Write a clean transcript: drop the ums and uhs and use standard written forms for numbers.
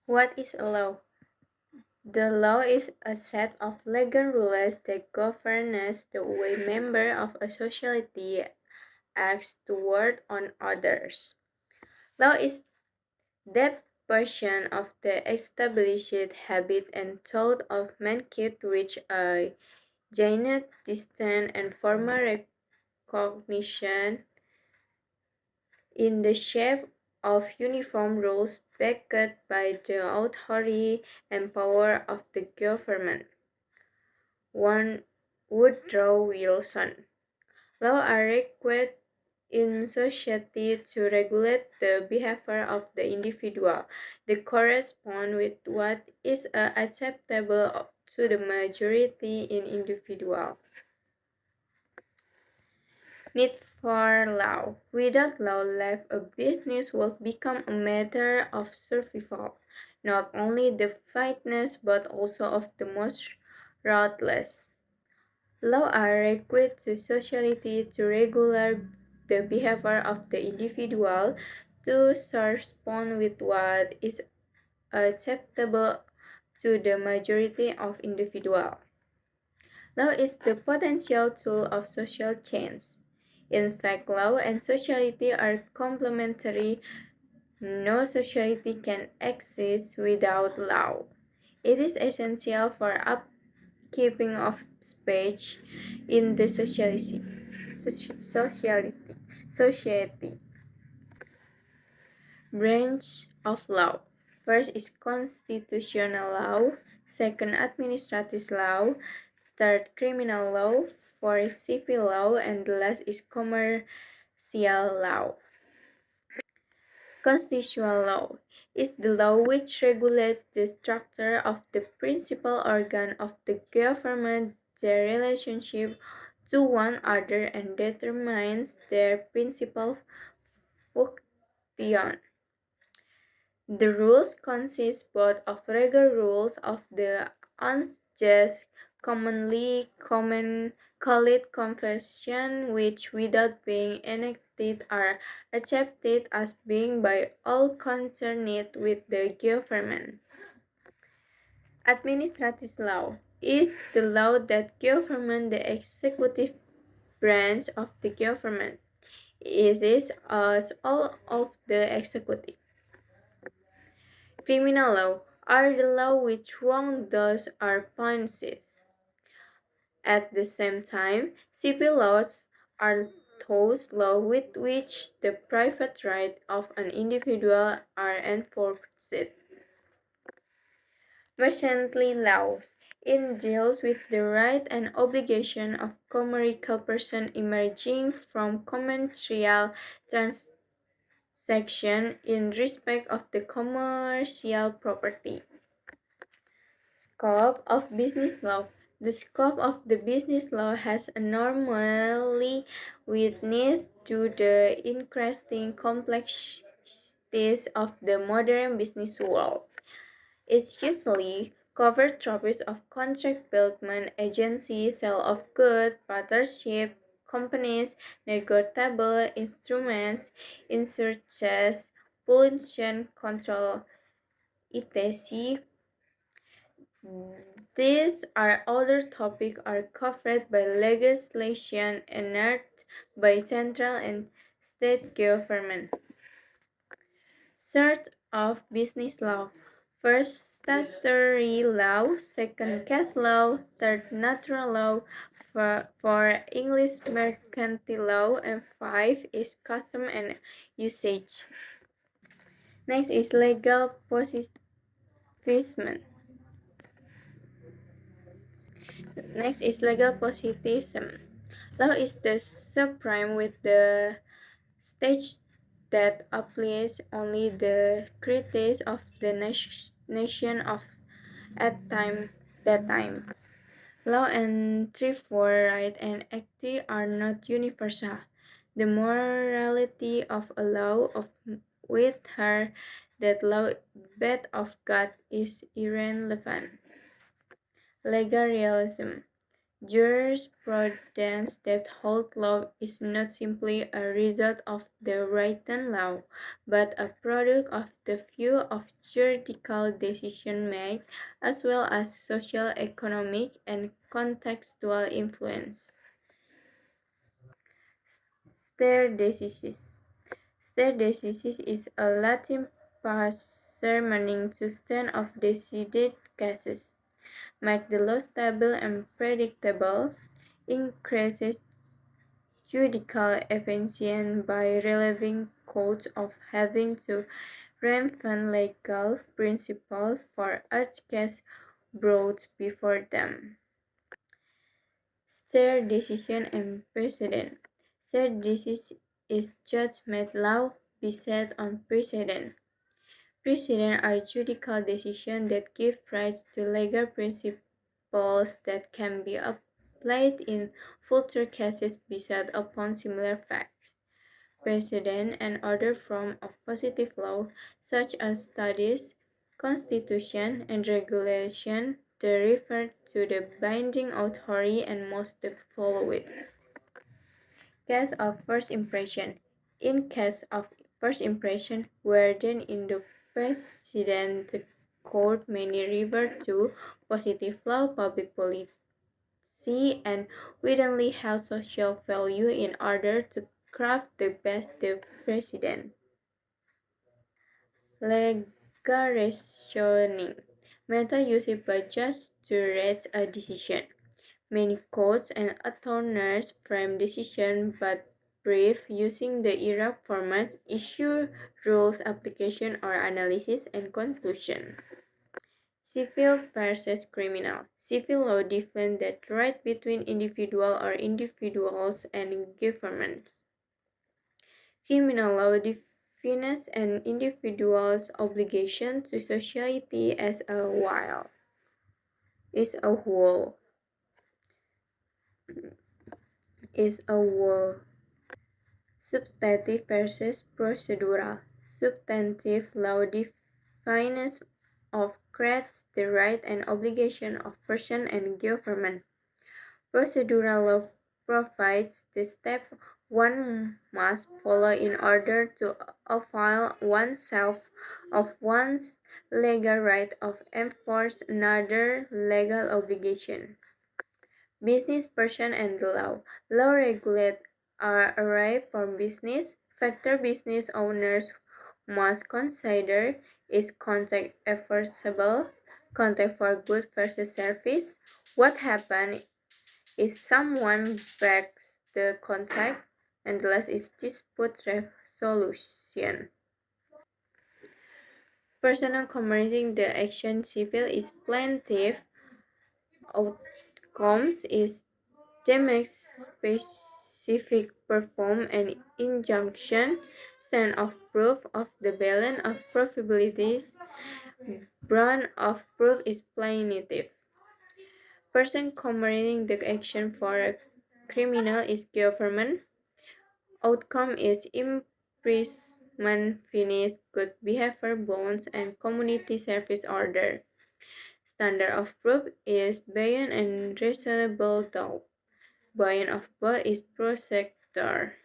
What is a law? The law is a set of legal rules that governs the way members of a society act toward on others. Law is that portion of the established habit and thought of mankind which a gained distant and formal recognition in the shape of uniform rules backed by the authority and power of the government. 1. Woodrow Wilson. Laws are required in society to regulate the behavior of the individual. They correspond with what is acceptable to the majority in individual. Need for law. Without law, life a business will become a matter of survival, not only the fitness but also of the most ruthless. Laws are required to society to regulate the behavior of the individual to correspond with what is acceptable to the majority of individuals. Law is the potential tool of social change. In fact, law and society are complementary. No society can exist without law. It is essential for upkeeping of speech in the sociality, society. Branch of law. First is constitutional law, second administrative law, third criminal law, fourth civil law, and the last is commercial law. Constitutional law is the law which regulates the structure of the principal organ of the government, their relationship to one another, and determines their principal function. The rules consist both of regular rules of the unjust, called confession, which without being enacted are accepted as being by all concerned with the government. Administrative law is the law that governs the executive branch of the government. It is as all of the executive. Criminal law are the law which wrongdoers are punished. At the same time, civil laws are those laws with which the private rights of an individual are enforced. Mercantile laws it deals with the right and obligation of commercial persons emerging from commercial transactions in respect of the commercial property. Scope of business law. The scope of the business law has normally witnessed to the increasing complexities of the modern business world. It usually covers topics of contract buildment, agency, sale of goods, partnership, companies, negotiable instruments, insurance, pollution control, etc. These are other topics are covered by legislation enacted by central and state government. Third of business law. First statutory law, second case law, third natural law, for English mercantile law, and five is custom and usage. Next is legal positivism. Next is legal positivism. Law is the supreme with the stage that applies only the criteria of the nation of at that time. Law and truth for right and equity are not universal. The morality of a law of with her that law bed of God is irrelevant. Legal realism. Jurisprudence that holds law is not simply a result of the written law, but a product of the view of juridical decision made, as well as social, economic, and contextual influence. Stare decisis. Stare decisis is a Latin phrase meaning to stand of decided cases, make the law stable and predictable, increases judicial efficiency by relieving courts of having to reinvent legal principles for each case brought before them. Stare decision and precedent. Stare decision is judgment law based on precedent. Precedent are judicial decisions that give rise to legal principles that can be applied in future cases based upon similar facts. Precedent and other forms of positive law, such as studies, constitution, and regulation, they refer to the binding authority and must follow it. Case of first impression. In case of first impression, where then in the precedent the court may refer to positive law, public policy, and widely held social value in order to craft the best the precedent. Legal reasoning. Method used by judges to reach a decision. Many courts and attorneys frame decisions but brief using the era format, issue rules, application, or analysis and conclusion. Civil versus criminal. Civil law defines the right between individual or individuals and governments. Criminal law defines an individual's obligation to society as a whole. Is a whole. Is a whole. Substantive versus procedural. Substantive law defines of creates the right and obligation of person and government. Procedural law provides the step one must follow in order to avail oneself of one's legal right of enforce another legal obligation. Business person and the law. Law regulate are arrived from business. Factor business owners must consider is contact enforceable, contact for good versus service. What happens is someone breaks the contract and the last is dispute resolution. Personal commenting the action civil is plaintiff outcomes is they make specific perform an injunction stand of proof of the balance of probabilities burden of proof is plaintiff. Person committing the action for a criminal is government. Outcome is imprisonment, fines, good behavior bonds, and community service order. Standard of proof is beyond and reasonable doubt. Beyond of both is prosecutor.